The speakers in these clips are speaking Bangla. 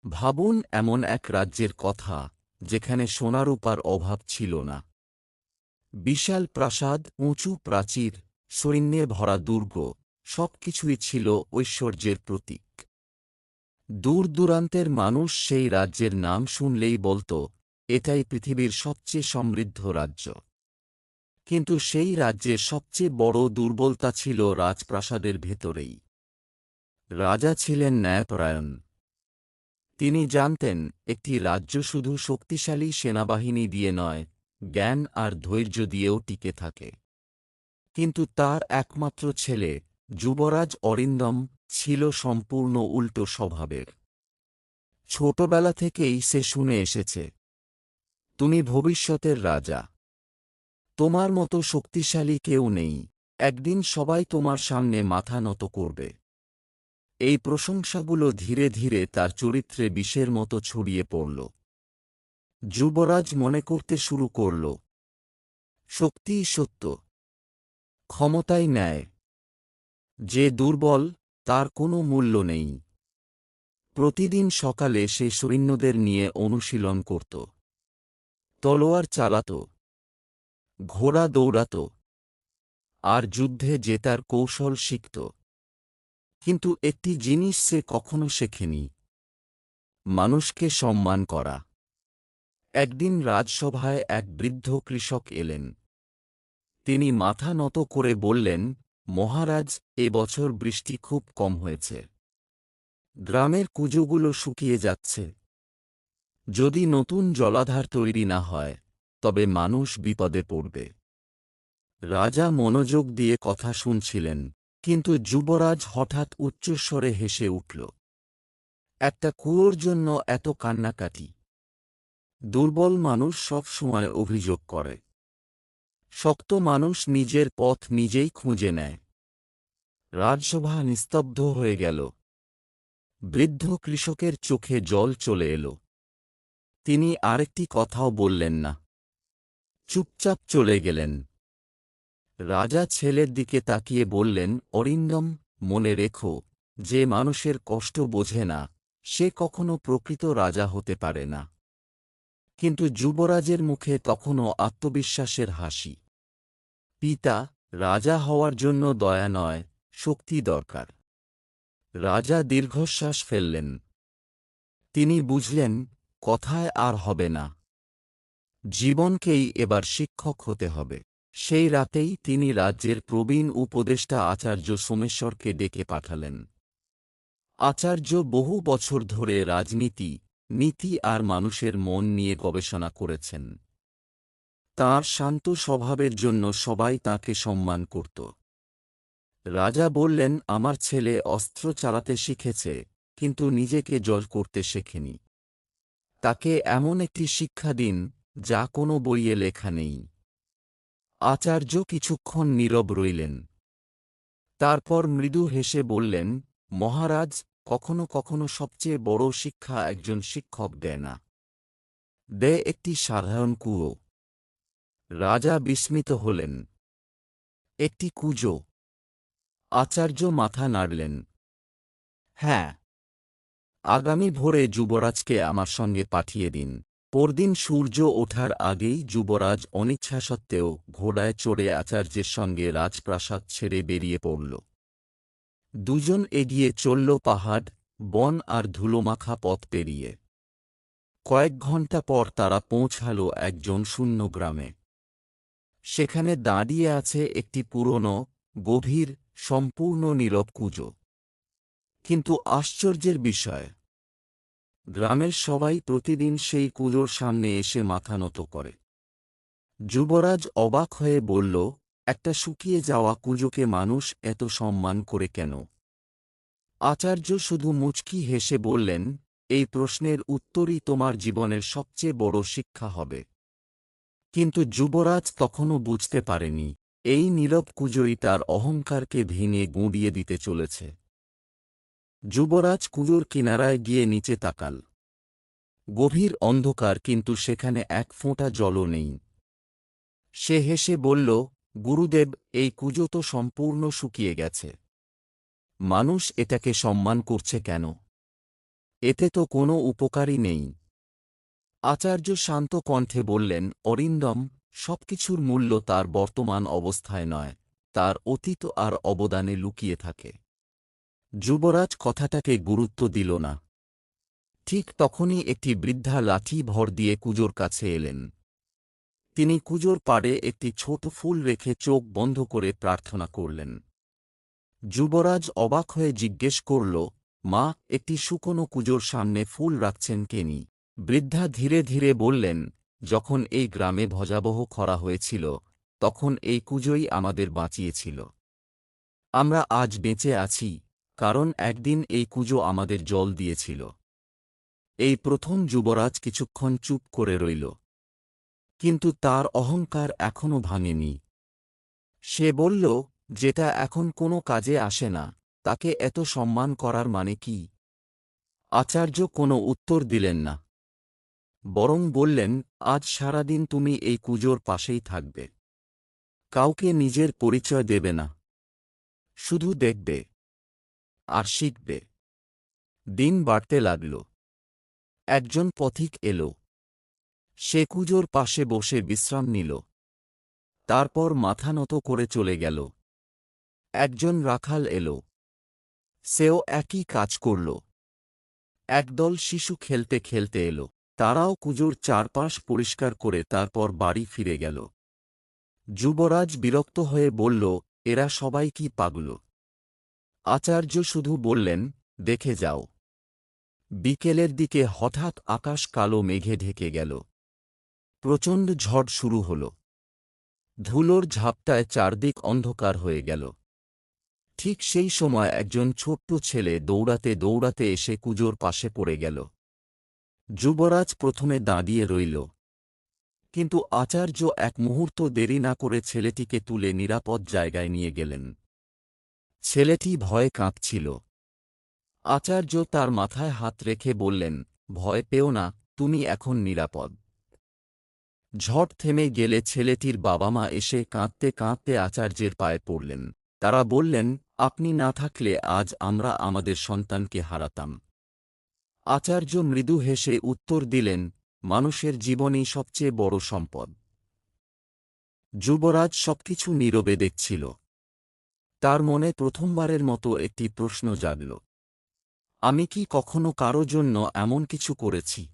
ভাবুন এমন এক রাজ্যের কথা যেখানে সোনারূপার অভাব ছিল না। বিশাল প্রাসাদ, উঁচু প্রাচীর, সৈন্যে ভরা দুর্গ, সবকিছুই ছিল ঐশ্বর্যের প্রতীক। দূর দূরান্তের মানুষ সেই রাজ্যের নাম শুনলেই বলত, এটাই পৃথিবীর সবচেয়ে সমৃদ্ধ রাজ্য। কিন্তু সেই রাজ্যের সবচেয়ে বড় দুর্বলতা ছিল রাজপ্রাসাদের ভেতরেই। রাজা ছিলেন ন্যায়পরায়ণ। তিনি জানতেন একটি রাজ্য শুধু শক্তিশালী সেনাবাহিনী দিয়ে নয়, জ্ঞান আর ধৈর্য দিয়েও টিকে থাকে। কিন্তু তার একমাত্র ছেলে, যুবরাজ অরিন্দম, ছিল সম্পূর্ণ উল্টো স্বভাবের। ছোটবেলা থেকেই সে শুনে এসেছে, তুমি ভবিষ্যতের রাজা, তোমার মতো শক্তিশালী কেউ নেই, একদিন সবাই তোমার সামনে মাথা নত করবে। এই প্রশংসাগুলো ধীরে ধীরে তার চরিত্রে বিষের মতো ছড়িয়ে পড়ল। যুবরাজ মনে করতে শুরু করল, শক্তিই সত্য, ক্ষমতাই ন্যায়, যে দুর্বল তার কোনো মূল্য নেই। প্রতিদিন সকালে সে সৈন্যদের নিয়ে অনুশীলন করত, তলোয়ার চালাত, ঘোড়া দৌড়াত, আর যুদ্ধে জেতার কৌশল শিখত। কিন্তু একটি জিনিস সে কখনো শেখেনি, মানুষকে সম্মান করা। একদিন রাজসভায় এক বৃদ্ধ কৃষক এলেন। তিনি মাথা নত করে বললেন, মহারাজ, এবছর বৃষ্টি খুব কম হয়েছে। গ্রামের কুজোগুলো শুকিয়ে যাচ্ছে। যদি নতুন জলাধার তৈরি না হয় তবে মানুষ বিপদে পড়বে। রাজা মনোযোগ দিয়ে কথা শুনছিলেন, কিন্তু যুবরাজ হঠাৎ উচ্চস্বরে হেসে উঠল। একটা কুয়োর জন্য এত কান্নাকাটি? দুর্বল মানুষ সব সময় অভিযোগ করে, শক্ত মানুষ নিজের পথ নিজেই খুঁজে নেয়। রাজসভা নিস্তব্ধ হয়ে গেল। বৃদ্ধ কৃষকের চোখে জল চলে এলো। তিনি আরেকটি কথাও বললেন না, চুপচাপ চলে গেলেন। রাজা ছেলের দিকে তাকিয়ে বললেন, অরিন্দম, মনে রেখো, যে মানুষের কষ্ট বোঝে না সে কখনো প্রকৃত রাজা হতে পারে না। কিন্তু যুবরাজের মুখে তখনও আত্মবিশ্বাসের হাসি। পিতা, রাজা হওয়ার জন্য দয়া নয়, শক্তি দরকার। রাজা দীর্ঘশ্বাস ফেললেন। তিনি বুঝলেন, কথায় আর হবে না, জীবনকেই এবার শিক্ষক হতে হবে। সেই রাতেই তিনি রাজ্যের প্রবীণ উপদেষ্টা আচার্য সোমেশ্বরকে ডেকে পাঠালেন। আচার্য বহু বছর ধরে রাজনীতি, নীতি আর মানুষের মন নিয়ে গবেষণা করেছেন। তাঁর শান্ত স্বভাবের জন্য সবাই তাঁকে সম্মান করত। রাজা বললেন, আমার ছেলে অস্ত্র চালাতে শিখেছে, কিন্তু নিজেকে জয় করতে শেখেনি। তাকে এমন একটি শিক্ষা দিন যা কোনো বইয়ে লেখা নেই। আচার্য কিছুক্ষণ নীরব রইলেন। তারপর মৃদু হেসে বললেন, মহারাজ, কখনো কখনো সবচেয়ে বড় শিক্ষা একজন শিক্ষক দেয় না, দেয় একটি সাধারণ কুয়ো। রাজা বিস্মিত হলেন। একটি কুজো? আচার্য মাথা নাড়লেন। হ্যাঁ, আগামী ভোরে যুবরাজকে আমার সঙ্গে পাঠিয়ে দিন। পরদিন সূর্য ওঠার আগেই যুবরাজ অনিচ্ছা সত্ত্বেও ঘোড়ায় চড়ে আচার্যের সঙ্গে রাজপ্রাসাদ ছেড়ে বেরিয়ে পড়ল। দুজন এগিয়ে চলল পাহাড়, বন আর ধুলোমাখা পথ পেরিয়ে। কয়েক ঘণ্টা পর তারা পৌঁছাল একজন শূন্য গ্রামে। সেখানে দাঁড়িয়ে আছে একটি পুরনো, গভীর, সম্পূর্ণ নীরব কুজো। কিন্তু আশ্চর্যের বিষয়, গ্রামের সবাই প্রতিদিন সেই কুজোর সামনে এসে মাথা নত করে। যুবরাজ অবাক হয়ে বলল, একটা শুকিয়ে যাওয়া কুজোকে মানুষ এত সম্মান করে কেন? আচার্য শুধু মুচকি হেসে বললেন, এই প্রশ্নের উত্তরই তোমার জীবনের সবচেয়ে বড় শিক্ষা হবে। কিন্তু যুবরাজ তখনও বুঝতে পারেনি, এই নীরব কুজোই তার অহংকারকে ভেঙে গুঁড়িয়ে দিতে চলেছে। যুবরাজ কুজোর কিনারায় গিয়ে নিচে তাকাল। গভীর অন্ধকার, কিন্তু সেখানে এক ফোঁটা জলও নেই। সে হেসে বলল, গুরুদেব, এই কুজো তো সম্পূর্ণ শুকিয়ে গেছে। মানুষ এটাকে সম্মান করছে কেন? এতে তো কোনো উপকারই নেই। আচার্য শান্ত কণ্ঠে বললেন, অরিন্দম, সবকিছুর মূল্য তার বর্তমান অবস্থায় নয়, তার অতীত আর অবদানে লুকিয়ে থাকে। যুবরাজ কথাটাকে গুরুত্ব দিল না। ঠিক তখনই একটি বৃদ্ধা লাঠি ভর দিয়ে কুজোর কাছে এলেন। তিনি কুজোর পাড়ে একটি ছোট ফুল রেখে চোখ বন্ধ করে প্রার্থনা করলেন। যুবরাজ অবাক হয়ে জিজ্ঞেস করল, মা, একটি শুকনো কুজোর সামনে ফুল রাখছেন কেনি? বৃদ্ধা ধীরে ধীরে বললেন, যখন এই গ্রামে ভয়াবহ খরা হয়েছিল, তখন এই কুজোই আমাদের বাঁচিয়েছিল। আমরা আজ বেঁচে আছি, কারণ একদিন এই কুজো আমাদের জল দিয়েছিল। এই প্রথম যুবরাজ কিছুক্ষণ চুপ করে রইল। কিন্তু তার অহংকার এখনও ভাঙেনি। সে বলল, যেটা এখন কোনো কাজে আসে না, তাকে এত সম্মান করার মানে কি? আচার্য কোনো উত্তর দিলেন না। বরং বললেন, আজ সারাদিন তুমি এই কুজোর পাশেই থাকবে। কাউকে নিজের পরিচয় দেবে না। শুধু দেখবে আর শিখবে। দিন বাড়তে লাগল। একজন পথিক এল। সে কুজোর পাশে বসে বিশ্রাম নিল। তারপর মাথা নত করে চলে গেল। একজন রাখাল এল। সেও একই কাজ করল। একদল শিশু খেলতে খেলতে এল। তারাও কুজোর চারপাশ পরিষ্কার করে তারপর বাড়ি ফিরে গেল। যুবরাজ বিরক্ত হয়ে বলল, এরা সবাই কি পাগল? আচার্য শুধু বললেন, দেখে যাও। বিকেলের দিকে হঠাৎ আকাশ কালো মেঘে ঢেকে গেল। প্রচণ্ড ঝড় শুরু হল। ধুলোর ঝাপটায় চারদিক অন্ধকার হয়ে গেল। ঠিক সেই সময় একজন ছোট্ট ছেলে দৌড়াতে দৌড়াতে এসে কুজোর পাশে পড়ে গেল। যুবরাজ প্রথমে দাঁড়িয়ে রইল। কিন্তু আচার্য এক মুহূর্ত দেরি না করে ছেলেটিকে তুলে নিরাপদ জায়গায় নিয়ে গেলেন। ছেলেটি ভয়ে কাঁপছিল। আচার্য তার মাথায় হাত রেখে বললেন, ভয় পেও না, তুমি এখন নিরাপদ। ঝড় থেমে গেলে ছেলেটির বাবা মা এসে কাঁদতে কাঁদতে আচার্যের পায়ে পড়লেন। তারা বললেন, আপনি না থাকলে আজ আমরা আমাদের সন্তানকে হারাতাম। আচার্য মৃদু হেসে উত্তর দিলেন, মানুষের জীবনই সবচেয়ে বড় সম্পদ। যুবরাজ সবকিছু নীরবে দেখছিল। তার মনে প্রথমবারের মতো একটি প্রশ্ন জাগল, আমি কি কখনো কারো জন্য এমন কিছু করেছি?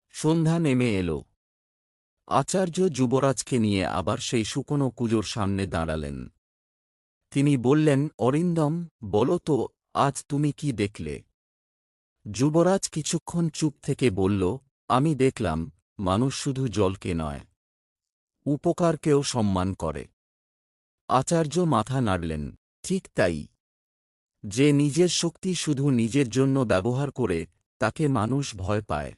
সন্ধ্যা নেমে এল। আচার্য যুবরাজকে নিয়ে আবার সেই শুকনো কুজোর সামনে দাঁড়ালেন। তিনি বললেন, অরিন্দম, বলো তো, আজ তুমি কি দেখলে? যুবরাজ কিছুক্ষণ চুপ থেকে বলল, আমি দেখলাম, মানুষ শুধু জলকে নয়, উপকারকেও সম্মান করে। আচার্য মাথা নাড়লেন, ঠিক তাই। যে নিজের শক্তি শুধু নিজের জন্য ব্যবহার করে, তাকে মানুষ ভয় পায়।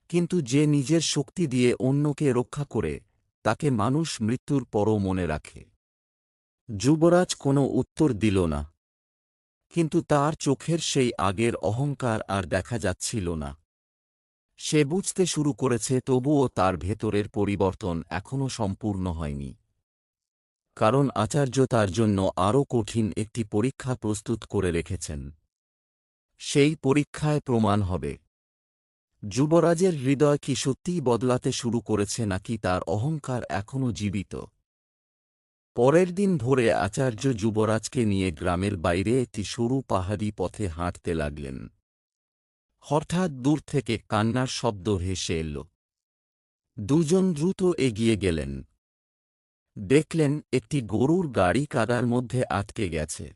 কিন্তু যে নিজের শক্তি দিয়ে অন্যকে রক্ষা করে, তাকে মানুষ মৃত্যুর পরও মনে রাখে। যুবরাজ কোনো উত্তর দিল না। কিন্তু তার চোখের সেই আগের অহংকার আর দেখা যাচ্ছিল না। সে বুঝতে শুরু করেছে, তবুও তার ভেতরের পরিবর্তন এখনও সম্পূর্ণ হয়নি। কারণ আচার্য তার জন্য আরও কঠিন একটি পরীক্ষা প্রস্তুত করে রেখেছেন। সেই পরীক্ষায় প্রমাণ হবে, যুবরাজের হৃদয় কি সত্যিই বদলাতে শুরু করেছে নাকি তার অহংকার এখনও জীবিত। পরের দিন ভোরে আচার্য যুবরাজকে নিয়ে গ্রামের বাইরে একটি সরু পাহাড়ি পথে হাঁটতে লাগলেন। হঠাৎ দূর থেকে কান্নার শব্দ ভেসে এল। দুজন দ্রুত এগিয়ে গেলেন। দেখলেন একটি গরুর গাড়ি কাদার মধ্যে আটকে গেছে।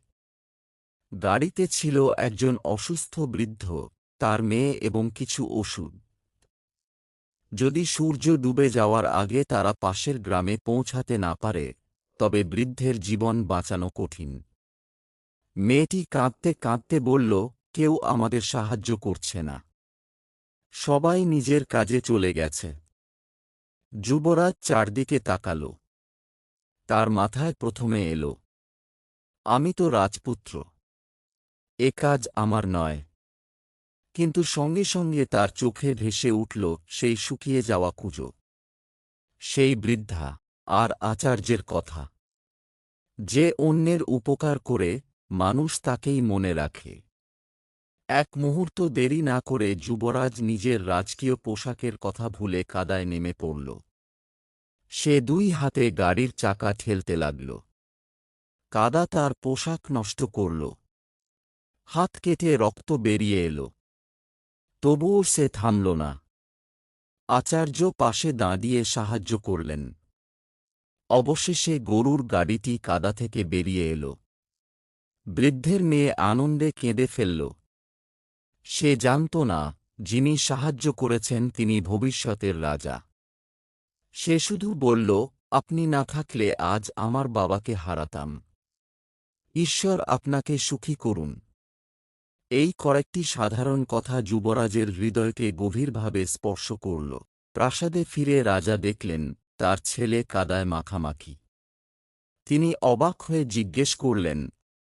গাড়িতে ছিল একজন অসুস্থ বৃদ্ধ, তার মেয়ে এবং কিছু ওষুধ। যদি সূর্য ডুবে যাওয়ার আগে তারা পাশের গ্রামে পৌঁছাতে না পারে, তবে বৃদ্ধের জীবন বাঁচানো কঠিন। মেয়েটি কাঁদতে কাঁদতে বলল, কেউ আমাদের সাহায্য করছে না। সবাই নিজের কাজে চলে গেছে। যুবরাজ চারদিকে তাকাল। তার মাথায় প্রথমে এল, আমি তো রাজপুত্র, এ কাজ আমার নয়। কিন্তু সঙ্গে সঙ্গে তার চোখে ভেসে উঠল সেই শুকিয়ে যাওয়া কুজো, সেই বৃদ্ধা, আর আচার্যের কথা, যে অন্যের উপকার করে মানুষ তাকেই মনে রাখে। এক মুহূর্ত দেরি না করে যুবরাজ নিজের রাজকীয় পোশাকের কথা ভুলে কাদায় নেমে পড়ল। সে দুই হাতে গাড়ির চাকা ঠেলতে লাগল। কাদা তার পোশাক নষ্ট করল। হাত কেটে রক্ত বেরিয়ে এল। তবুও সে থামল না। আচার্য পাশে দাঁড়িয়ে সাহায্য করলেন। অবশেষে গরুর গাড়িটি কাদা থেকে বেরিয়ে এল। বৃদ্ধের মেয়ে আনন্দে কেঁদে ফেলল। সে জানত না, যিনি সাহায্য করেছেন তিনি ভবিষ্যতের রাজা। সে শুধু বলল, আপনি না থাকলে আজ আমার বাবাকে হারাতাম। ঈশ্বর আপনাকে সুখী করুন। এই কয়েকটি সাধারণ কথা যুবরাজের হৃদয়কে গভীরভাবে স্পর্শ করল। প্রাসাদে ফিরে রাজা দেখলেন, তার ছেলে কাদায় মাখামাখি। তিনি অবাক হয়ে জিজ্ঞেস করলেন,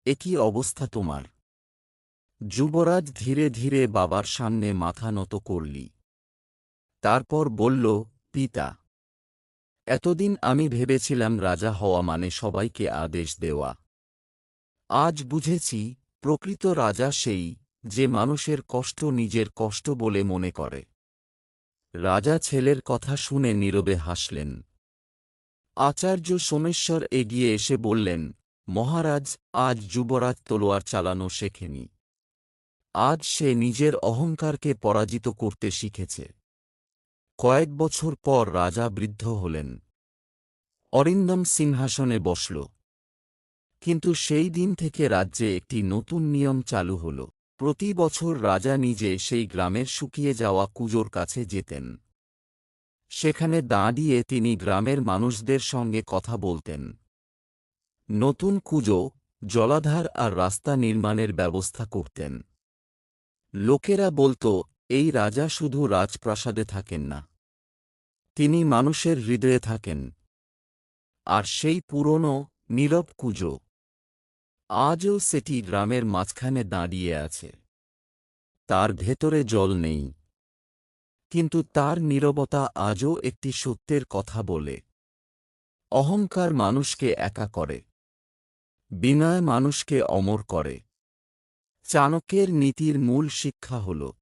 এ কি অবস্থা তোমার? যুবরাজ ধীরে ধীরে বাবার সামনে মাথা নত করলি। তারপর বলল, পিতা, এতদিন আমি ভেবেছিলাম রাজা হওয়া মানে সবাইকে আদেশ দেওয়া। আজ বুঝেছি, প্রকৃত রাজা সেই, যে মানুষের কষ্ট নিজের কষ্ট বলে মনে করে। রাজা ছেলের কথা শুনে নীরবে হাসলেন। আচার্য সোমেশ্বর এগিয়ে এসে বললেন, মহারাজ, আজ যুবরাজ তলোয়ার চালানো শেখেনি। আজ সে নিজের অহংকারকে পরাজিত করতে শিখেছে। কয়েক বছর পর রাজা বৃদ্ধ হলেন। অরিন্দম সিংহাসনে বসল। কিন্তু সেই দিন থেকে রাজ্যে একটি নতুন নিয়ম চালু হল। প্রতি বছর রাজা নিজে সেই গ্রামের শুকিয়ে যাওয়া কুজোর কাছে যেতেন। সেখানে দাঁড়িয়ে তিনি গ্রামের মানুষদের সঙ্গে কথা বলতেন। নতুন কুজো, জলাধার আর রাস্তা নির্মাণের ব্যবস্থা করতেন। লোকেরা বলত, এই রাজা শুধু রাজপ্রাসাদে থাকেন না, তিনি মানুষের হৃদয়ে থাকেন। আর সেই পুরনো, নীরব কুজো আজও সেটি গ্রামের মাঝখানে দাঁড়িয়ে আছে। তার ভেতরে জল নেই, কিন্তু তার নীরবতা আজও একটি সত্যের কথা বলে। অহংকার মানুষকে একা করে, বিনয় মানুষকে অমর করে। চাণক্যের নীতির মূল শিক্ষা হল,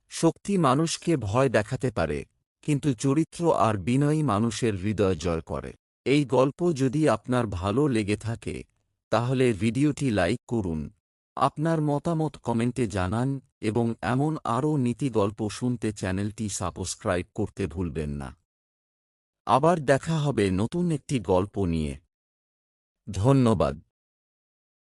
শক্তি মানুষকে ভয় দেখাতে পারে, কিন্তু চরিত্র আর বিনয়ী মানুষের হৃদয় জয় করে। এই গল্প যদি আপনার ভালো লেগে থাকে, তাহলে ভিডিওটি লাইক করুন, আপনার মতামত কমেন্টে জানান এবং এমন আরও নীতি গল্প শুনতে চ্যানেলটি সাবস্ক্রাইব করতে ভুলবেন না। আবার দেখা হবে নতুন একটি গল্প নিয়ে। ধন্যবাদ।